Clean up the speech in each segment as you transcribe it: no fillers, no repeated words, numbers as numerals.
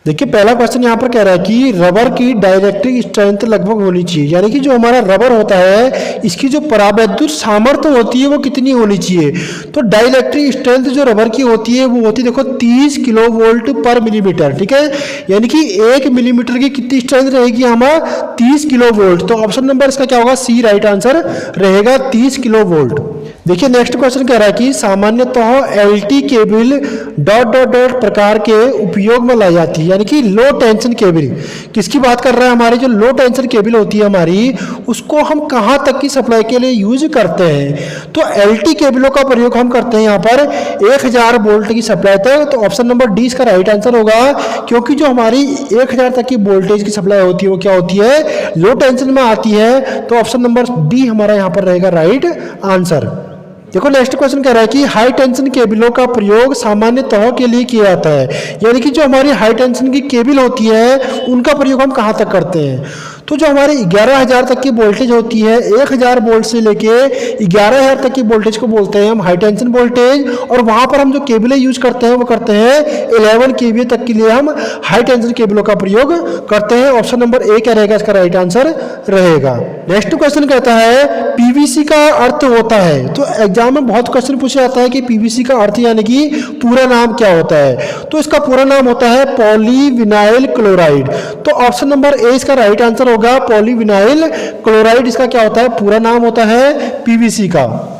देखिए पहला क्वेश्चन यहाँ पर कह रहा है कि रबर की डाइलेक्ट्रिक स्ट्रेंथ लगभग होनी चाहिए, यानी कि जो हमारा रबर होता है इसकी जो परावैद्युत सामर्थ्य होती है वो कितनी होनी चाहिए। तो डाइलेक्ट्रिक स्ट्रेंथ जो रबर की होती है वो होती है देखो 30 किलो वोल्ट पर मिलीमीटर, ठीक है। यानी कि 1 मिलीमीटर की कितनी स्ट्रेंथ रहेगी हमारा 30 किलो वोल्ट। तो ऑप्शन नंबर इसका क्या होगा, सी राइट आंसर रहेगा 30 किलो वोल्ट। देखिए नेक्स्ट क्वेश्चन कह रहा है कि सामान्यतः LT cable dot dot dot प्रकार के उपयोग में लाई जाती है, यानी कि लो टेंशन केबल। किसकी बात कर रहा है, हमारी जो लो टेंशन केबल होती है हमारी, उसको हम कहाँ तक की सप्लाई के लिए यूज करते हैं। तो एलटी केबलों का प्रयोग हम करते हैं यहाँ पर 1000 वोल्ट की सप्लाई तक। तो ऑप्शन नंबर डी इसका राइट आंसर होगा, क्योंकि जो हमारी 1000 तक की वोल्टेज की सप्लाई होती है वो क्या होती है, लो टेंशन में आती है। तो ऑप्शन नंबर डी हमारा यहाँ पर रहेगा राइट आंसर। देखो नेक्स्ट क्वेश्चन कह रहा है कि हाई टेंशन केबलों का प्रयोग सामान्य तहों के लिए किया जाता है, यानी कि जो हमारी हाई टेंशन की केबल होती है उनका प्रयोग हम कहाँ तक करते हैं। तो जो हमारी 11000 तक की वोल्टेज होती है, 1000 वोल्ट से लेके 11000 तक की वोल्टेज को बोलते हैं हम हाई टेंशन वोल्टेज। और वहाँ पर हम जो केबलें यूज करते हैं वो करते हैं 11 केवीए तक के लिए हम हाई टेंशन केबलों का प्रयोग करते हैं। ऑप्शन नंबर ए क्या रहेगा, इसका राइट आंसर रहेगा। नेक्स्ट क्वेश्चन कहता है पीवीसी का अर्थ होता है। तो एग्जाम में बहुत क्वेश्चन पूछा जाता है कि पीवीसी का अर्थ यानी कि पूरा नाम क्या होता है। तो इसका पूरा नाम होता है पॉलीविनाइल क्लोराइड। तो ऑप्शन नंबर ए इसका राइट आंसर होगा, पॉलीविनाइल क्लोराइड इसका क्या होता है, पूरा नाम होता है पीवीसी का।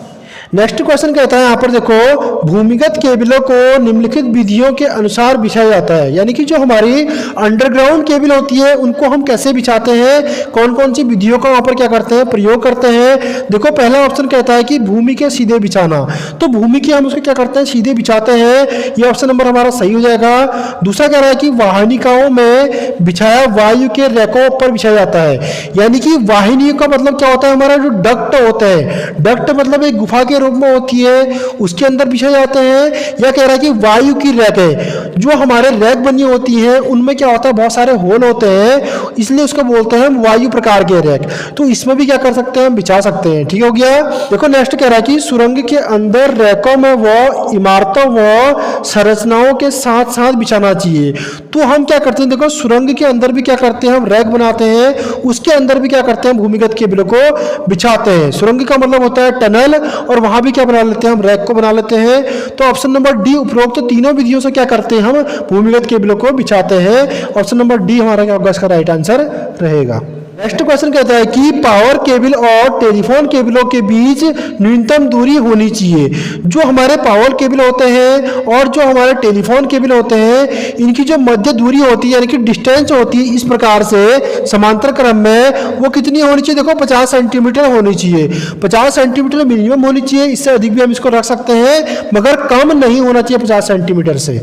नेक्स्ट क्वेश्चन कहता है यहाँ पर देखो, भूमिगत केबलों को निम्नलिखित विधियों के अनुसार बिछाया जाता है, यानी कि जो हमारी अंडरग्राउंड केबल होती है उनको हम कैसे बिछाते हैं, कौन कौन सी विधियों का वहाँ पर क्या करते हैं, प्रयोग करते हैं। देखो पहला ऑप्शन कहता है कि भूमि के सीधे बिछाना। तो भूमि के हम उसको क्या करते हैं, सीधे बिछाते हैं, ये ऑप्शन नंबर हमारा सही हो जाएगा। दूसरा कह रहा है कि वाहिनिकाओं में बिछाया वायु के रैकों पर बिछाया जाता है, यानी कि वाहिनियों का मतलब क्या होता है, हमारा जो डक्ट होता है, डक्ट मतलब एक गुफा के रूप में होती है, उसके अंदर बिछाए जाते हैं। या कह रहा है कि वायु की रैक है, जो हमारे रैक बनी होती है उनमें क्या होता है, बहुत सारे होल होते हैं, इसलिए उसको बोलते हैं वायु प्रकार के रैक। तो इसमें भी क्या कर सकते हैं, हम बिछा सकते हैं। ठीक हो गया। देखो नेक्स्ट कह रहा है कि सुरंग के अंदर रैकों में व इमारतों व संरचनाओं के साथ साथ बिछाना चाहिए। तो हम क्या करते हैं, देखो सुरंग के अंदर भी क्या करते हैं, हम रैक बनाते हैं, उसके अंदर भी क्या करते हैं, भूमिगत केबलों को बिछाते हैं। सुरंग का मतलब होता है टनल, और वहां भी क्या बना लेते हैं, हम रैक को बना लेते हैं। तो ऑप्शन नंबर डी उपरोक्त तो तीनों विधियों से क्या करते हैं, हम भूमिगत केबलों को बिछाते हैं। ऑप्शन नंबर डी हमारा क्या होगा, इसका राइट आंसर रहेगा। नेक्स्ट क्वेश्चन कहता है कि पावर केबल और टेलीफोन केबलों के बीच न्यूनतम दूरी होनी चाहिए। जो हमारे पावर केबल होते हैं और जो हमारे टेलीफोन केबल होते हैं, इनकी जो मध्य दूरी होती है यानी कि डिस्टेंस होती है, इस प्रकार से समांतर क्रम में वो कितनी होनी चाहिए, देखो 50 सेंटीमीटर होनी चाहिए। 50 सेंटीमीटर मिनिमम होनी चाहिए, इससे अधिक भी हम इसको रख सकते हैं, मगर कम नहीं होना चाहिए 50 सेंटीमीटर से।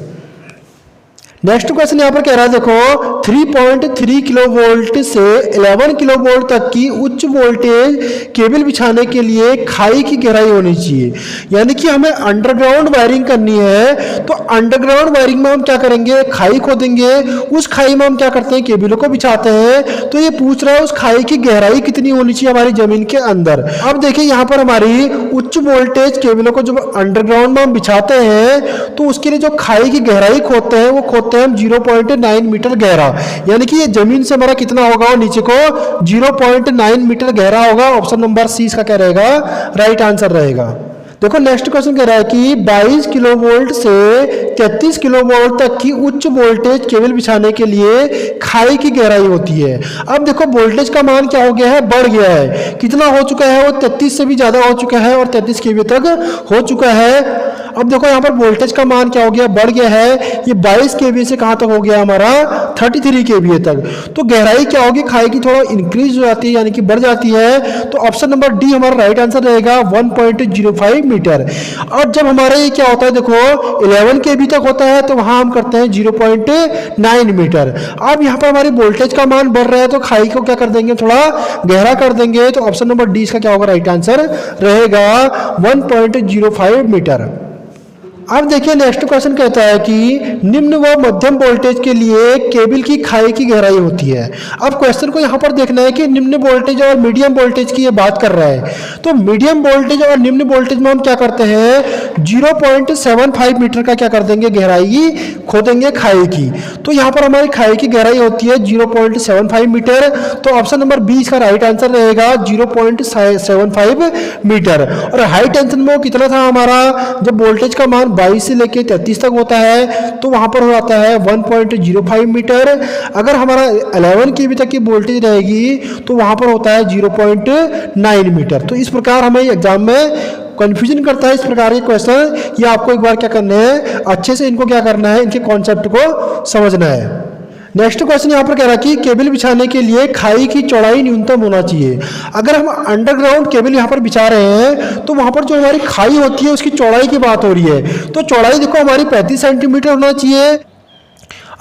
नेक्स्ट क्वेश्चन यहाँ पर कह रहा है देखो, 3.3 किलो वोल्ट से 11 किलो वोल्ट तक की उच्च वोल्टेज केबल बिछाने के लिए खाई की गहराई होनी चाहिए। यानी कि हमें अंडरग्राउंड वायरिंग करनी है, तो अंडरग्राउंड वायरिंग में हम क्या करेंगे, खाई खोदेंगे, उस खाई में हम क्या करते हैं, केबलों को बिछाते हैं। तो ये पूछ रहा है उस खाई की गहराई कितनी होनी चाहिए हमारी जमीन के अंदर। अब देखिए यहाँ पर हमारी उच्च वोल्टेज केबलों को जब अंडरग्राउंड में हम बिछाते हैं, तो उसके लिए जो खाई की गहराई खोदते हैं वो खोदते हैं हम 0.9 मीटर गहरा। यानी कि ये जमीन से हमारा कितना होगा, वो नीचे को 0.9 मीटर गहरा होगा। ऑप्शन नंबर सी इसका क्या रहेगा, राइट आंसर रहेगा। देखो नेक्स्ट क्वेश्चन कह रहा है कि 22 किलो वोल्ट से 33 किलो वोल्ट तक की उच्च वोल्टेज केबल बिछाने के लिए खाई की गहराई होती है। अब देखो वोल्टेज का मान क्या हो गया है, बढ़ गया है। कितना हो चुका है, वो 33 से भी ज्यादा हो चुका है और 33 केवी तक हो चुका है। अब देखो यहाँ पर वोल्टेज का मान क्या हो गया, बढ़ गया है। ये 22 केवी से कहाँ तक हो गया हमारा, 33 केवी तक। तो गहराई क्या होगी, खाई की थोड़ा इंक्रीज हो जाती है, यानी कि बढ़ जाती है। तो ऑप्शन नंबर डी हमारा राइट आंसर रहेगा, 1.05 मीटर। और जब हमारा ये क्या होता है, देखो 11 केवी तक होता है, तो वहां हम करते हैं 0.9 मीटर। अब यहाँ पर हमारी वोल्टेज का मान बढ़ रहा है, तो खाई को क्या कर देंगे, थोड़ा गहरा कर देंगे। तो ऑप्शन नंबर डी इसका क्या होगा, राइट आंसर रहेगा 1.05 मीटर। अब देखिए नेक्स्ट क्वेश्चन कहता है कि निम्न व मध्यम वोल्टेज के लिए केबल की खाई की गहराई होती है। अब क्वेश्चन को यहाँ पर देखना है कि निम्न वोल्टेज और मीडियम वोल्टेज की ये बात कर रहा है। तो मीडियम वोल्टेज और निम्न वोल्टेज में हम क्या करते हैं, 0.75 मीटर का क्या कर देंगे, गहराई खोदेंगे खाई की। तो यहाँ पर हमारी खाई की गहराई होती है 0.75 मीटर। तो ऑप्शन नंबर बी इसका राइट आंसर रहेगा 0.75 मीटर। और हाई टेंशन में वो कितना था हमारा, जब वोल्टेज का मान 22 से लेके 33 तक होता है तो वहां पर हो जाता है 1.05 मीटर। अगर हमारा 11 केवी तक की वोल्टेज रहेगी तो वहां पर होता है 0.9 मीटर। तो इस प्रकार हमें एग्जाम में कंफ्यूजन करता है इस प्रकार के क्वेश्चन। ये आपको एक बार क्या करना है, अच्छे से इनको क्या करना है, इनके कॉन्सेप्ट को समझना है। नेक्स्ट क्वेश्चन यहाँ पर कह रहा है कि केबल बिछाने के लिए खाई की चौड़ाई न्यूनतम होना चाहिए। अगर हम अंडरग्राउंड केबल यहाँ पर बिछा रहे हैं तो वहाँ पर जो हमारी खाई होती है उसकी चौड़ाई की बात हो रही है। तो चौड़ाई देखो हमारी 35 सेंटीमीटर होना चाहिए।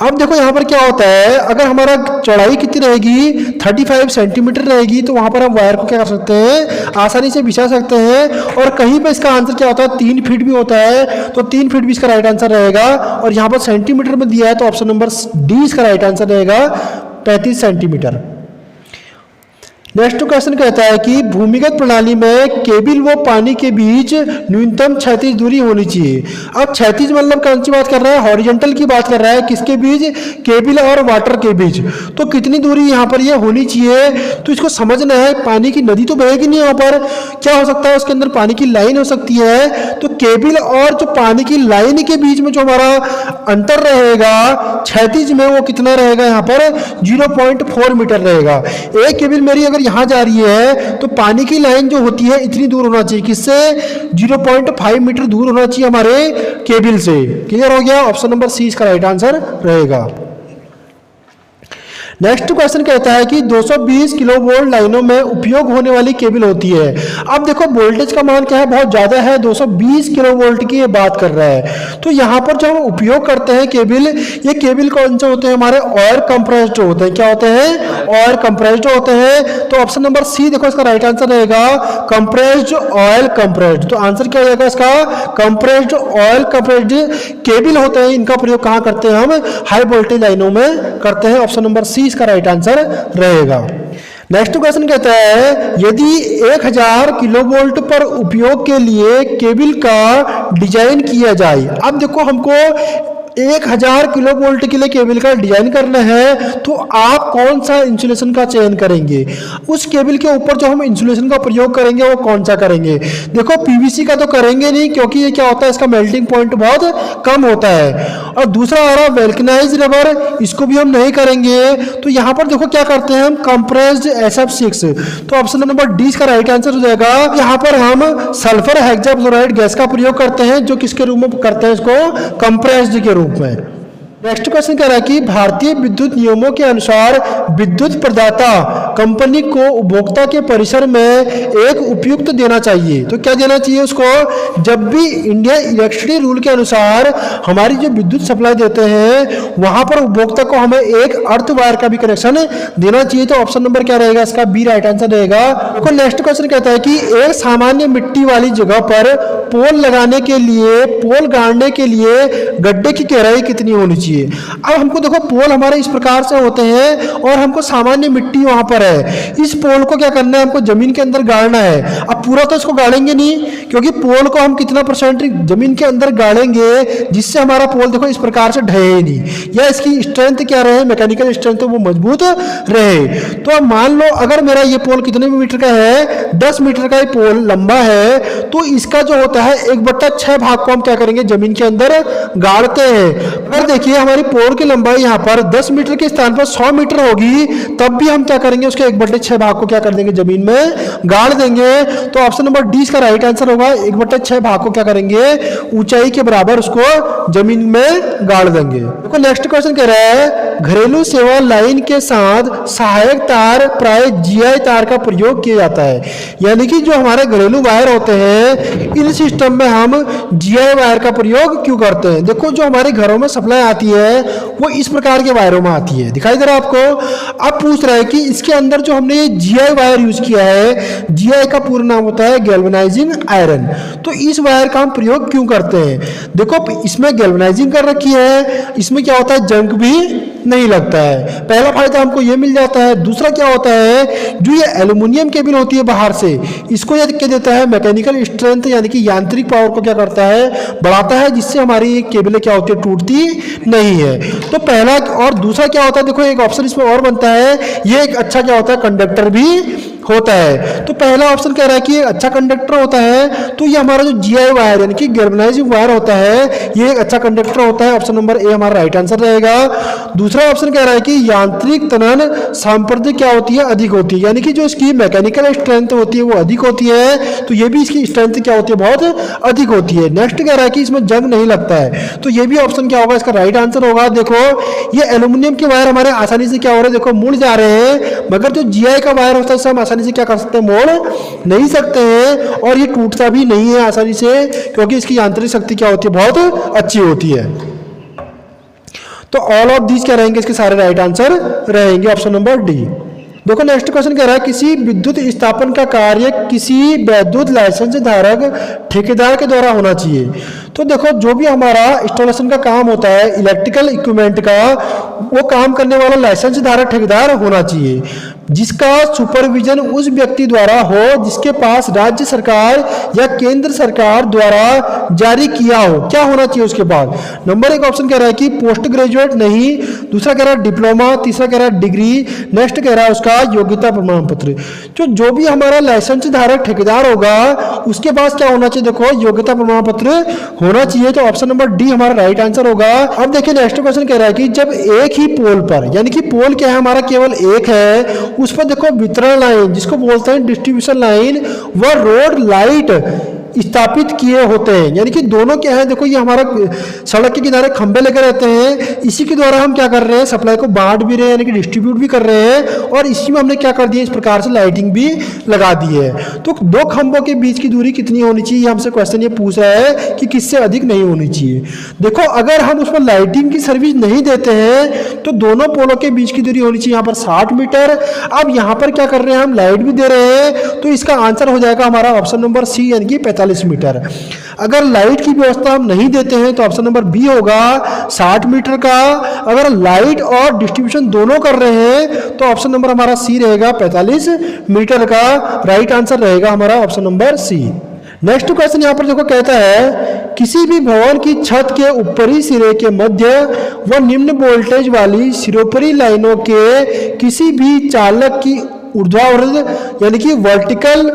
अब देखो यहाँ पर क्या होता है, अगर हमारा चौड़ाई कितनी रहेगी, 35 सेंटीमीटर रहेगी, तो वहाँ पर हम वायर को क्या कर सकते हैं, आसानी से बिछा सकते हैं। और कहीं पर इसका आंसर क्या होता है, 3 फीट भी होता है, तो 3 फीट भी इसका राइट आंसर रहेगा। और यहाँ पर सेंटीमीटर में दिया है तो ऑप्शन नंबर डी इसका राइट आंसर रहेगा 35 सेंटीमीटर। नेक्स्ट क्वेश्चन कहता है कि भूमिगत प्रणाली में केबल व पानी के बीच न्यूनतम क्षैतिज दूरी होनी चाहिए। अब क्षैतिज मतलब कौन सी बात कर रहा है, हॉरिजॉन्टल की बात कर रहा है, किसके बीच, केबल और वाटर के बीच। तो कितनी दूरी यहाँ पर ये होनी चाहिए, तो इसको समझना है। पानी की नदी तो बहेगी नहीं, यहाँ पर क्या हो सकता है, उसके अंदर पानी की लाइन हो सकती है। तो केबल और जो पानी की लाइन के बीच में जो हमारा अंतर रहेगा क्षैतिज में, वो कितना रहेगा, यहाँ पर 0.4 मीटर रहेगा। एक केबल मेरी अगर यहां जा रही है तो पानी की लाइन जो होती है इतनी दूर होना चाहिए, किससे, 0.5 मीटर दूर होना चाहिए हमारे केबल से। क्लियर हो गया, ऑप्शन नंबर सी इसका राइट आंसर रहेगा। नेक्स्ट क्वेश्चन कहता है कि 220 किलोवोल्ट लाइनों में उपयोग होने वाली केबल होती है। अब देखो वोल्टेज का मान क्या है, बहुत ज्यादा है, 220 किलोवोल्ट की ये बात कर रहा है। तो यहाँ पर जो हम उपयोग करते हैं केबल, ये केबल कौन से होते हैं, हमारे ऑयल कंप्रेस्ड होते हैं। क्या होते हैं, ऑयल कंप्रेस्ड होते हैं। तो ऑप्शन नंबर सी देखो इसका राइट आंसर रहेगा कंप्रेस्ड ऑयल कंप्रेस्ड। तो आंसर क्या हो जाएगा इसका, कंप्रेस्ड ऑयल कंप्रेस्ड केबल होते हैं। इनका प्रयोग कहाँ करते हैं, हम हाई वोल्टेज लाइनों में करते हैं। ऑप्शन नंबर सी इसका राइट आंसर रहेगा। नेक्स्ट क्वेश्चन कहता है यदि 1000 किलोवोल्ट पर उपयोग के लिए केबल का डिजाइन किया जाए। अब देखो हमको 1000 किलोवोल्ट के लिए केबल का डिजाइन करना है, तो आप कौन सा इंसुलेशन का चयन करेंगे, उस केबल के ऊपर जो हम इंसुलेशन का प्रयोग करेंगे वो कौन सा करेंगे। देखो पीवीसी का तो करेंगे नहीं, क्योंकि ये क्या होता है, इसका मेल्टिंग पॉइंट बहुत कम होता है। और दूसरा आ रहा वेल्कनाइज रबर, इसको भी हम नहीं करेंगे। तो यहाँ पर देखो क्या करते हैं हम, कंप्रेस्ड SF6। तो ऑप्शन नंबर डी इसका राइट आंसर हो जाएगा। यहाँ पर हम सल्फर हेक्साफ्लोराइड गैस का प्रयोग करते हैं, जो किसके रूप में करते हैं, इसको कंप्रेस्ड के रूप में। नेक्स्ट क्वेश्चन कह रहा है कि भारतीय विद्युत नियमों के अनुसार विद्युत प्रदाता कंपनी को उपभोक्ता के परिसर में एक उपयुक्त देना चाहिए। तो क्या देना चाहिए उसको, जब भी इंडिया इलेक्ट्रिसिटी रूल के अनुसार हमारी जो विद्युत सप्लाई देते हैं वहां पर उपभोक्ता को हमें एक अर्थ वायर का भी कनेक्शन देना चाहिए। तो ऑप्शन नंबर क्या रहेगा इसका, बी राइट आंसर रहेगा। देखो नेक्स्ट क्वेश्चन कहता है कि एक सामान्य मिट्टी वाली जगह पर पोल लगाने के लिए, पोल गाड़ने के लिए गड्ढे की गहराई कितनी होनी चाहिए। अब हमको देखो पोल हमारे इस प्रकार से होते हैं और हमको सामान्य मिट्टी वहां पर है। इस पोल को क्या करना है, हमको जमीन के अंदर गाड़ना है। अब पूरा तो इसको गाड़ेंगे नहीं, क्योंकि पोल को हम कितना परसेंट जमीन के अंदर गाड़ेंगे जिससे हमारा पोल देखो इस प्रकार से ढहे नहीं, या इसकी स्ट्रेंथ क्या रहे, मैकेनिकल स्ट्रेंथ वो मजबूत रहे। तो अब मान लो अगर मेरा ये पोल कितने मीटर का है, 10 मीटर का ये पोल लंबा है, तो इसका जो होता है 1/6 भाग को हम क्या करेंगे, जमीन के अंदर गाड़ते हैं। अगर देखिए हमारी पोल की लंबाई यहाँ पर 10 मीटर के स्थान पर 100 मीटर होगी, तब भी हम क्या करेंगे, उसके 1/6 भाग को क्या कर देंगे, जमीन में गाड़ देंगे। तो ऑप्शन नंबर डी इसका राइट आंसर होगा, 1/6 भाग को क्या करेंगे, ऊंचाई के बराबर उसको जमीन में गाड़ देंगे। देखो नेक्स्ट क्वेश्चन कह रहा है घरेलू सेवा लाइन के साथ सहायक तार प्राय जीआई तार का प्रयोग किया जाता है। यानी कि जो हमारे घरेलू वायर होते हैं इन सिस्टम में हम जीआई वायर का प्रयोग क्यों करते हैं। देखो जो हमारे घरों में सप्लाई आती है वो इस प्रकार के वायरों में आती है, दिखाई दे रहा है आपको। अब पूछ रहा है कि इसके अंदर जो हमने ये जीआई वायर यूज किया है, जीआई का पूरा नाम होता है गैल्वेनाइजिंग आयरन, तो इस वायर का हम प्रयोग क्यों करते हैं। देखो इसमें गैल्वेनाइजिंग कर रखी है, इसमें क्या होता है जंग भी नहीं लगता है, पहला फायदा हमको ये मिल जाता है। दूसरा क्या होता है, जो ये एल्युमिनियम केबल होती है बाहर से, इसको यह क्या देता है मैकेनिकल स्ट्रेंथ, यानी कि यांत्रिक पावर को क्या करता है बढ़ाता है, जिससे हमारी केबलें क्या होती है टूटती नहीं है। तो पहला और दूसरा क्या होता है, देखो एक ऑप्शन इसमें और बनता है, ये एक अच्छा क्या होता है कंडक्टर भी होता है। तो पहला ऑप्शन कह रहा है कि अच्छा कंडक्टर होता है, तो ये हमारा जो जीआई वायर यानी कि गैल्वेनाइजिंग वायर होता है ये एक अच्छा कंडक्टर होता है। ऑप्शन नंबर ए हमारा राइट आंसर रहेगा। दूसरा ऑप्शन कह रहा है कि यांत्रिक तनन सांप्रदाय क्या होती है अधिक होती है, यानी कि जो इसकी मैकेनिकल स्ट्रेंथ होती है वो अधिक होती है, तो ये भी इसकी स्ट्रेंथ क्या होती है बहुत अधिक होती है। नेक्स्ट कह रहा है कि इसमें जंग नहीं लगता है, तो ये भी ऑप्शन क्या होगा इसका राइट आंसर होगा। देखो ये एल्यूमिनियम के वायर हमारे आसानी से क्या हो रहे हैं, देखो मुड़ जा रहे हैं, मगर जो जीआई का वायर होता है हम आसानी से क्या कर सकते हैं मोड़ नहीं सकते हैं, और ये टूटता भी नहीं है आसानी से, क्योंकि इसकी यांत्रिक शक्ति क्या होती है बहुत अच्छी होती है। तो ऑल ऑफ दीज क्या रहेंगे, इसके सारे राइट आंसर रहेंगे ऑप्शन नंबर डी। देखो नेक्स्ट क्वेश्चन कह रहा है किसी विद्युत स्थापन का कार्य किसी विद्युत लाइसेंस धारक ठेकेदार के द्वारा होना चाहिए। तो देखो जो भी हमारा इंस्टॉलेशन का काम होता है इलेक्ट्रिकल इक्विपमेंट का, वो काम करने वाला लाइसेंस धारक ठेकेदार होना चाहिए, जिसका सुपरविजन उस व्यक्ति द्वारा हो जिसके पास राज्य सरकार या केंद्र सरकार द्वारा जारी किया हो। क्या होना चाहिए उसके पास, नंबर एक ऑप्शन कह रहा है कि पोस्ट ग्रेजुएट नहीं, दूसरा कह रहा है डिप्लोमा, तीसरा कह रहा है डिग्री, नेक्स्ट कह रहा है उसका योग्यता प्रमाण पत्र। जो भी हमारा लाइसेंस धारक ठेकेदार होगा उसके पास क्या होना चाहिए, देखो योग्यता प्रमाण पत्र होना चाहिए, तो ऑप्शन नंबर डी हमारा राइट आंसर होगा। अब देखिए नेक्स्ट क्वेश्चन कह रहा है कि जब एक ही पोल पर, यानी कि पोल क्या है हमारा केवल एक है, उस पर देखो वितरण लाइन जिसको बोलते हैं डिस्ट्रीब्यूशन लाइन व रोड लाइट स्थापित किए होते हैं, यानी कि दोनों क्या है, देखो ये हमारा सड़क के किनारे खंबे लेकर रहते हैं, इसी के द्वारा हम क्या कर रहे हैं सप्लाई को बांट भी रहे हैं, यानी कि डिस्ट्रीब्यूट भी कर रहे हैं, और इसी में हमने क्या कर दिया इस प्रकार से लाइटिंग भी लगा दी है। तो दो खंभों के बीच की दूरी कितनी होनी चाहिए, हमसे क्वेश्चन ये पूछ रहा है कि किससे अधिक नहीं होनी चाहिए। देखो अगर हम उसमें लाइटिंग की सर्विस नहीं देते हैं तो दोनों पोलों के बीच की दूरी होनी चाहिए यहाँ पर 60 मीटर। अब यहाँ पर क्या कर रहे हैं हम लाइट भी दे रहे हैं, तो इसका आंसर हो जाएगा हमारा ऑप्शन नंबर सी, यानी कि 45 मीटर। अगर लाइट की व्यवस्था हम नहीं देते हैं तो ऑप्शन नंबर बी होगा 60 मीटर का। अगर लाइट और डिस्ट्रीब्यूशन दोनों कर रहे हैं तो ऑप्शन नंबर हमारा सी रहेगा 45 मीटर का। राइट आंसर रहेगा हमारा option number C. Next question यहाँ पर देखो कहता है किसी भी भवन की छत के ऊपरी सिरे के मध्य व निम्न वोल्टेज वाली सिरोपरी लाइनों के किसी भी चालक की ऊर्ध्वाधर यानी कि वर्टिकल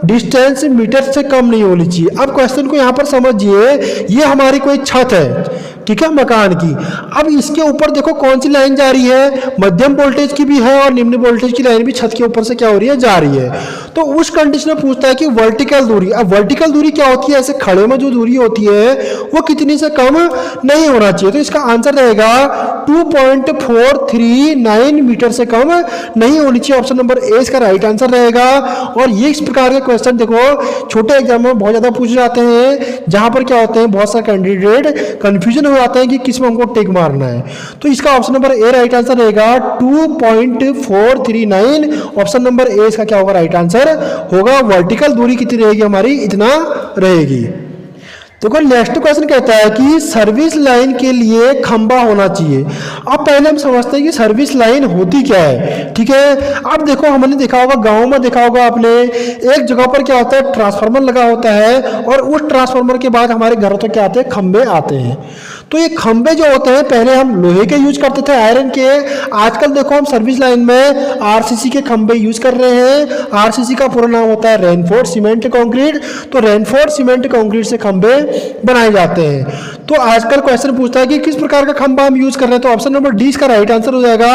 डिस्टेंस मीटर से कम नहीं होनी चाहिए। अब क्वेश्चन को यहाँ पर समझिए, ये हमारी कोई छत है, ठीक है, मकान की। अब इसके ऊपर देखो कौन सी लाइन जा रही है, मध्यम वोल्टेज की भी है और निम्न वोल्टेज की लाइन भी छत के ऊपर से क्या हो रही है जा रही है। तो उस कंडीशन में पूछता है कि वर्टिकल दूरी। अब वर्टिकल दूरी क्या होती है, ऐसे खड़े में जो दूरी होती है वो कितनी से कम नहीं होना चाहिए। तो इसका आंसर रहेगा 2.439 मीटर से कम नहीं होनी चाहिए। ऑप्शन नंबर ए इसका राइट आंसर रहेगा। और ये इस प्रकार के क्वेश्चन देखो छोटे एग्जाम में बहुत ज्यादा पूछे जाते हैं, जहां पर क्या होते हैं बहुत सारे कैंडिडेट कंफ्यूजन हो जाते हैं कि किस में हमको टिक मारना है। तो इसका option number A right answer रहेगा 2.439। ऑप्शन नंबर ए इसका क्या होगा राइट आंसर होगा। वर्टिकल दूरी कितनी रहेगी हमारी, इतना रहेगी। देखो नेक्स्ट क्वेश्चन कहता है कि सर्विस लाइन के लिए खंबा होना चाहिए। अब पहले हम समझते हैं कि सर्विस लाइन होती क्या है, ठीक है। अब देखो हमने देखा होगा गांव में, देखा होगा आपने, एक जगह पर क्या होता है ट्रांसफार्मर लगा होता है और उस ट्रांसफार्मर के बाद हमारे घरों तक क्या आते हैं खंबे आते हैं। तो ये खंबे जो होते हैं पहले हम लोहे के यूज करते थे, आयरन के। आजकल देखो हम सर्विस लाइन में आरसीसी के खंबे यूज कर रहे हैं। आरसीसी का पूरा नाम होता है रेनफोर्स सीमेंट कंक्रीट। तो रेनफोर्स सीमेंट कंक्रीट से खंबे बनाए जाते हैं। तो आजकल क्वेश्चन पूछता है कि किस प्रकार का खंभा हम यूज कर रहे हैं, तो ऑप्शन नंबर डी इसका राइट आंसर हो जाएगा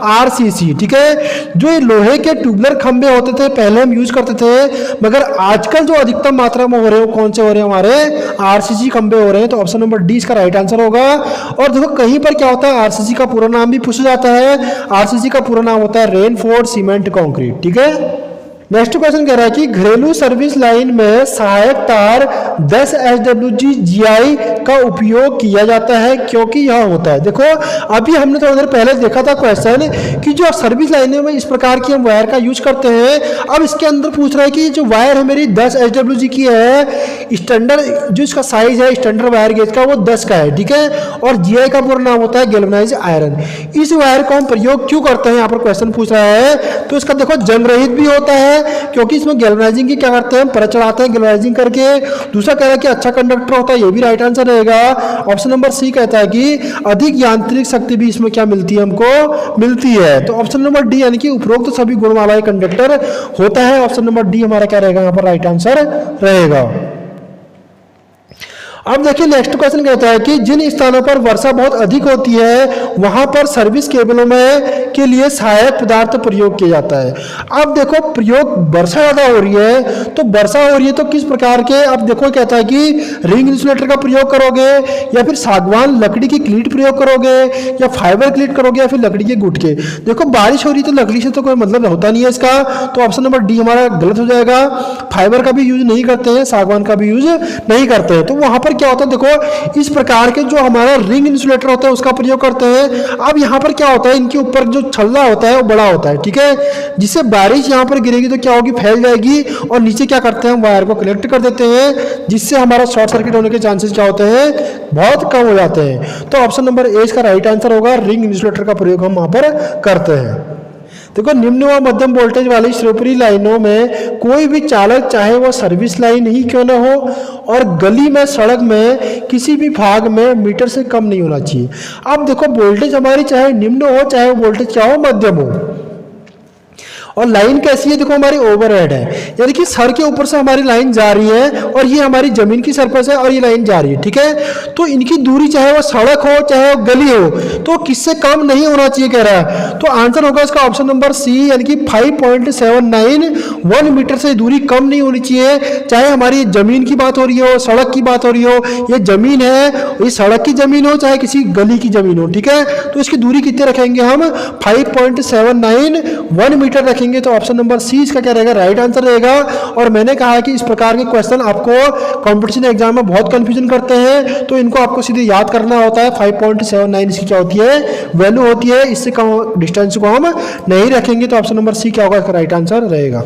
आरसीसी। ठीक है, जो ये लोहे के ट्यूबुलर खंभे होते थे पहले हम यूज करते थे, मगर आजकल जो अधिकतम मात्रा में हो रहे हैं वो कौन से हो रहे हैं, हमारे आरसीसी खंभे हो रहे हैं। तो ऑप्शन नंबर डी इसका राइट आंसर होगा। और देखो कहीं पर क्या होता है, आरसीसी का पूरा नाम भी पूछा जाता है। आरसीसी का पूरा नाम होता है रेनफोर्स्ड सीमेंट कंक्रीट। ठीक है, नेक्स्ट क्वेश्चन कह रहा है कि घरेलू सर्विस लाइन में सहायक तार 10 SWG GI का उपयोग किया जाता है क्योंकि यह होता है। देखो अभी हमने थोड़ी देर पहले देखा था क्वेश्चन कि जो सर्विस लाइनों में इस प्रकार की हम वायर का यूज करते हैं। अब इसके अंदर पूछ रहा है कि जो वायर है मेरी 10 SWG की है, स्टैंडर्ड जो इसका साइज है स्टैंडर्ड वायर गेज का वो 10 का है। ठीक है, और GI का पूरा नाम होता है गैल्वेनाइज्ड आयरन। इस वायर को हम प्रयोग क्यों करते हैं, यहाँ पर क्वेश्चन पूछ रहा है। तो इसका देखो जंग रहित भी होता है क्योंकि इसमें गैल्वेनाइजिंग की क्या करते हैं, परत चढ़ाते हैं गैल्वेनाइजिंग करके। दूसरा कह रहा है कि अच्छा कंडक्टर होता है, ये भी राइट आंसर रहेगा। ऑप्शन नंबर सी कहता है कि अधिक यांत्रिक शक्ति भी इसमें क्या मिलती है, हमको मिलती है। तो ऑप्शन नंबर डी यानी कि उपरोक्त सभी गुण वाला कंडक्टर होता है। ऑप्शन नंबर डी हमारा क्या रहेगा, यहाँ पर राइट आंसर रहेगा। अब देखिए नेक्स्ट क्वेश्चन कहता है कि जिन स्थानों पर वर्षा बहुत अधिक होती है वहां पर सर्विस केबलों में के लिए सहायक पदार्थ प्रयोग किया जाता है। अब देखो प्रयोग वर्षा ज्यादा हो रही है, तो वर्षा हो रही है तो किस प्रकार के, अब देखो कहता है कि रिंग इंसुलेटर का प्रयोग करोगे या फिर सागवान लकड़ी की क्लीट प्रयोग करोगे या फाइबर क्लीट करोगे या फिर लकड़ी के गुटके। देखो बारिश हो रही है तो लकड़ी से तो कोई मतलब होता नहीं है इसका, तो ऑप्शन नंबर डी हमारा गलत हो जाएगा। फाइबर का भी यूज नहीं करते हैं, सागवान का भी यूज नहीं करते हैं। तो वहां पर क्या होता है, देखो इस प्रकार के जो हमारा रिंग इंसुलेटर होता है उसका प्रयोग करते हैं। अब यहाँ पर क्या होता है, इनके ऊपर जो छल्ला होता है वो बड़ा होता है। ठीक है, जिससे बारिश यहाँ पर गिरेगी तो क्या होगी, फैल जाएगी और नीचे क्या करते हैं, वायर को कनेक्ट कर देते हैं, जिससे हमारा शॉर्ट सर्किट होने के चांसेस क्या होते हैं, बहुत कम हो जाते हैं। तो ऑप्शन नंबर ए इसका राइट आंसर होगा, रिंग इंसुलेटर का प्रयोग हम वहां पर करते हैं। देखो निम्न व मध्यम वोल्टेज वाली श्रोपरी लाइनों में कोई भी चालक चाहे वो सर्विस लाइन ही क्यों न हो और गली में सड़क में किसी भी भाग में मीटर से कम नहीं होना चाहिए। अब देखो वोल्टेज हमारी चाहे निम्न हो चाहे वोल्टेज क्या हो, मध्यम हो। और लाइन कैसी है, देखो हमारी ओवरहेड है, यानी कि सर के ऊपर से हमारी लाइन जा रही है और ये हमारी जमीन की सरफेस है और ये लाइन जा रही है। ठीक है, तो इनकी दूरी चाहे वो सड़क हो चाहे वो गली हो तो किससे कम नहीं होना चाहिए कह रहा है। तो आंसर होगा इसका ऑप्शन नंबर सी, यानी कि 5.791 मीटर से दूरी कम नहीं होनी चाहिए। चाहे हमारी जमीन की बात हो रही हो, सड़क की बात हो रही हो, ये जमीन है, ये सड़क की जमीन हो चाहे किसी गली की जमीन हो। ठीक है, तो इसकी दूरी कितने रखेंगे हम, 5.791 मीटर रखेंगे। तो ऑप्शन नंबर सी इसका क्या रहेगा, राइट आंसर रहेगा। और मैंने कहा कि इस प्रकार के क्वेश्चन आपको कंपटीशन एग्जाम में बहुत कंफ्यूजन करते हैं, तो इनको आपको सीधे याद करना होता है। 5.79 इसकी क्या होती है, वैल्यू होती है, इससे कम डिस्टेंस को हम नहीं रखेंगे। तो ऑप्शन नंबर सी क्या होगा, इसका राइट आंसर रहेगा।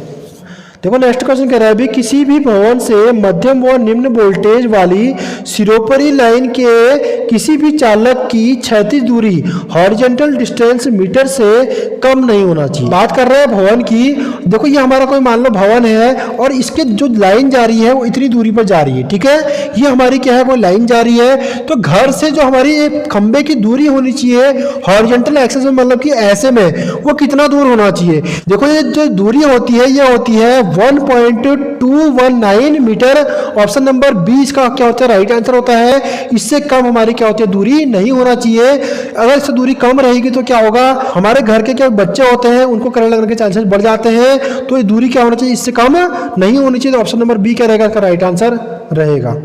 देखो नेक्स्ट क्वेश्चन कह रहा है भी किसी भी भवन से मध्यम व निम्न वोल्टेज वाली सिरोपरी लाइन के किसी भी चालक की क्षैतिज दूरी हॉरिजॉन्टल डिस्टेंस मीटर से कम नहीं होना चाहिए। बात कर रहे हैं भवन की। देखो ये हमारा कोई मान लो भवन है और इसके जो लाइन जा रही है वो इतनी दूरी पर जा रही है। ठीक है, ये हमारी क्या है, वो लाइन जा रही है। तो घर से जो हमारी एक खंबे की दूरी होनी चाहिए हॉरिजॉन्टल एक्सिस में, मतलब कि ऐसे में वो कितना दूर होना चाहिए। देखो ये जो दूरी होती है ये होती है 1.219 मीटर। ऑप्शन नंबर बी इसका क्या होता है, राइट आंसर होता है। इससे कम हमारी क्या होती है, दूरी नहीं होना चाहिए। अगर इससे दूरी कम रहेगी तो क्या होगा, हमारे घर के क्या बच्चे होते हैं उनको करंट लगने के चांसेस बढ़ जाते हैं। तो ये दूरी क्या होना चाहिए, इससे कम नहीं होनी चाहिए। तो ऑप्शन नंबर बी क्या रहेगा, इसका राइट आंसर रहेगा।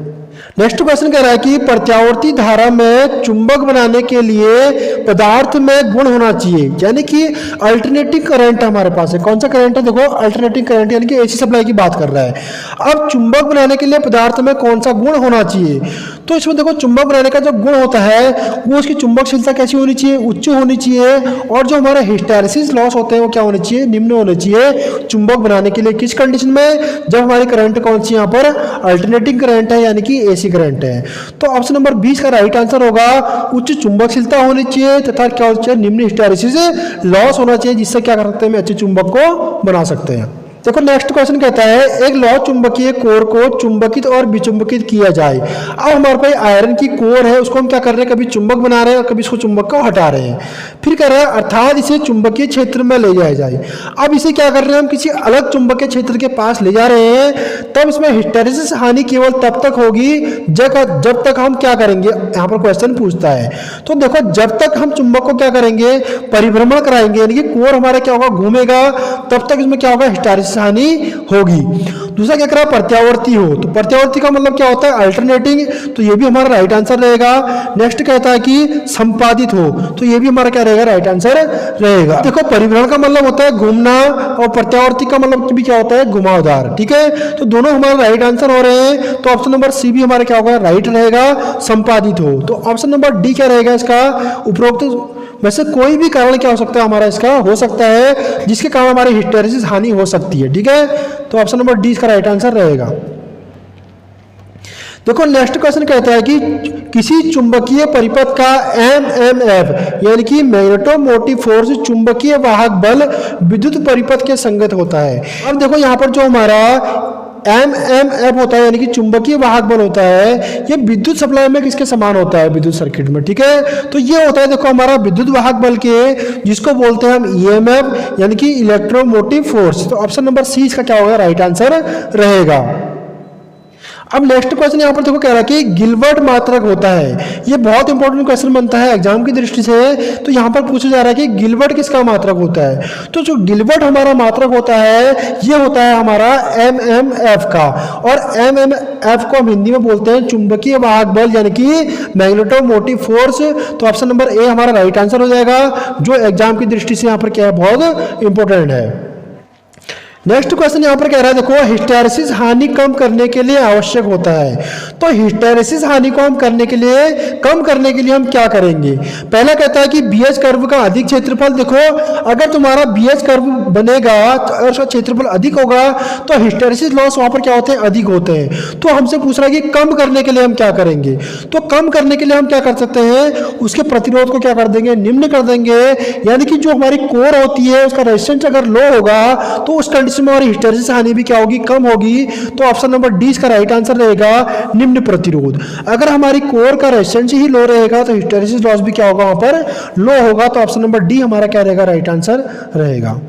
नेक्स्ट क्वेश्चन कह रहा है कि प्रत्यावर्ती धारा में चुंबक बनाने के लिए पदार्थ में गुण होना चाहिए, यानी कि अल्टरनेटिंग करंट हमारे पास है। कौन सा करंट है, देखो अल्टरनेटिंग करंट, यानी कि एसी सप्लाई की बात कर रहा है। अब चुंबक बनाने के लिए पदार्थ में कौन सा गुण होना चाहिए, तो इसमें देखो चुंबक बनाने का जो गुण होता है वो उसकी चुंबकशीलता कैसी होनी चाहिए, उच्च होनी चाहिए। और जो हमारे हिस्टैरिसीस लॉस होते हैं वो क्या होने चाहिए, निम्न होने चाहिए। चुंबक बनाने के लिए किस कंडीशन में, जब हमारी करंट कौन सी यहाँ पर अल्टरनेटिंग करंट है, यानी कि एसी करंट है। तो ऑप्शन नंबर 20 का राइट आंसर होगा, उच्च चुंबकशीलता होनी चाहिए तथा क्या होना चाहिए, निम्न हिस्टैरिसीस लॉस होना चाहिए, जिससे क्या कर सकते हैं, अच्छे चुंबक को बना सकते हैं। देखो नेक्स्ट क्वेश्चन कहता है एक लौह चुंबकीय कोर को चुंबकित और विचुंबकित किया जाए। अब हमारे पास आयरन की कोर है, उसको हम क्या कर रहे हैं, कभी चुंबक बना रहे हैं और कभी इसको चुंबक को हटा रहे हैं। फिर कह रहा है अर्थात इसे चुंबकीय क्षेत्र में ले जाया जाए। अब इसे क्या कर रहे हैं, हम किसी अलग चुंबकीय क्षेत्र के पास ले जा रहे हैं, तब इसमें हिस्टैरिसीस हानि केवल तब तक होगी जब तक हम क्या करेंगे, यहाँ पर क्वेश्चन पूछता है। तो देखो जब तक हम चुंबक को क्या करेंगे, परिभ्रमण कराएंगे, यानी कि कोर हमारा क्या होगा, घूमेगा, तब तक इसमें क्या होगा, हिस्टैरिसीस हानि होगी। दूसरा क्या करा, प्रत्यावर्ती हो, तो प्रत्यावर्ती का मतलब क्या होता है, अल्टरनेटिंग, तो ये भी हमारा राइट आंसर रहेगा। नेक्स्ट कहता है कि संपादित हो, तो ये भी हमारा क्या रहेगा, राइट आंसर रहेगा। देखो परिभ्रमण का मतलब होता है घूमना और प्रत्यावर्ती का मतलब भी क्या होता है, घुमावदार। ठीक है, तो दोनों हमारे राइट आंसर हो रहे हैं, तो ऑप्शन नंबर सी भी हमारा क्या होगा, राइट रहेगा, संपादित हो। तो ऑप्शन नंबर डी क्या रहेगा इसका, उपरोक्त वैसे कोई भी कारण क्या हो सकता है हमारा, इसका हो सकता है जिसके कारण हमारी हिस्टैरिसीस हानि हो सकती है। ठीक है, तो ऑप्शन नंबर डी इसका राइट आंसर रहेगा। देखो नेक्स्ट क्वेश्चन कहता है कि किसी चुंबकीय परिपथ का एमएमएफ यानी कि मैग्नेटोमोटिव फोर्स चुंबकीय वाहक बल विद्युत परिपथ के संगत होता है। अब देखो यहाँ पर जो हमारा एमएमएफ होता है यानी कि चुंबकीय वाहक बल होता है, ये विद्युत सप्लाई में किसके समान होता है, विद्युत सर्किट में। ठीक है, तो ये होता है देखो हमारा विद्युत वाहक बल के, जिसको बोलते हैं हम ईएमएफ यानी कि इलेक्ट्रोमोटिव फोर्स। तो ऑप्शन नंबर सी इसका क्या होगा, राइट आंसर रहेगा। अब नेक्स्ट क्वेश्चन यहाँ पर देखो कह रहा है कि गिलबर्ट मात्रक होता है। ये बहुत इंपॉर्टेंट क्वेश्चन बनता है एग्जाम की दृष्टि से। तो यहाँ पर पूछा जा रहा है कि गिलबर्ट किसका मात्रक होता है। तो जो गिलबर्ट हमारा मात्रक होता है ये होता है हमारा एमएमएफ का, और एमएमएफ को हम हिंदी में बोलते हैं चुंबकीय वाहक बल यानी कि मैग्नेटोमोटिव फोर्स। तो ऑप्शन नंबर ए हमारा राइट आंसर हो जाएगा, जो एग्जाम की दृष्टि से यहाँ पर क्या है, बहुत इंपॉर्टेंट है। नेक्स्ट क्वेश्चन यहाँ पर कह रहा है देखो हिस्टैरिसीस हानि कम करने के लिए आवश्यक होता है। तो हिस्टैरिसीस हानि को हम कम करने के लिए हम क्या करेंगे। पहला कहता है कि बीएच कर्व का अधिक क्षेत्रफल। देखो अगर तुम्हारा बीएच कर्व बनेगा तो अगर उसका क्षेत्रफल अधिक होगा तो हिस्टैरिसीस लॉस वहां पर क्या होते हैं, अधिक होते हैं। तो हमसे पूछ रहा है कि कम करने के लिए हम क्या करेंगे। तो कम करने के लिए हम क्या कर सकते हैं, उसके प्रतिरोध को क्या कर देंगे, निम्न कर देंगे। यानी कि जो हमारी कोर होती है उसका रेजिस्टेंस अगर लो होगा तो उस कंडीशन में हमारी हिस्टैरिसीस हानि भी क्या होगी, कम होगी। तो ऑप्शन नंबर डी इसका राइट आंसर रहेगा, निम्न प्रतिरोध। अगर हमारी कोर का रेजिस्टेंस ही लो रहेगा तो हिस्टैरिसीस लॉस भी क्या होगा, वहां पर लो होगा। तो ऑप्शन नंबर डी हमारा क्या रहेगा, राइट आंसर रहेगा।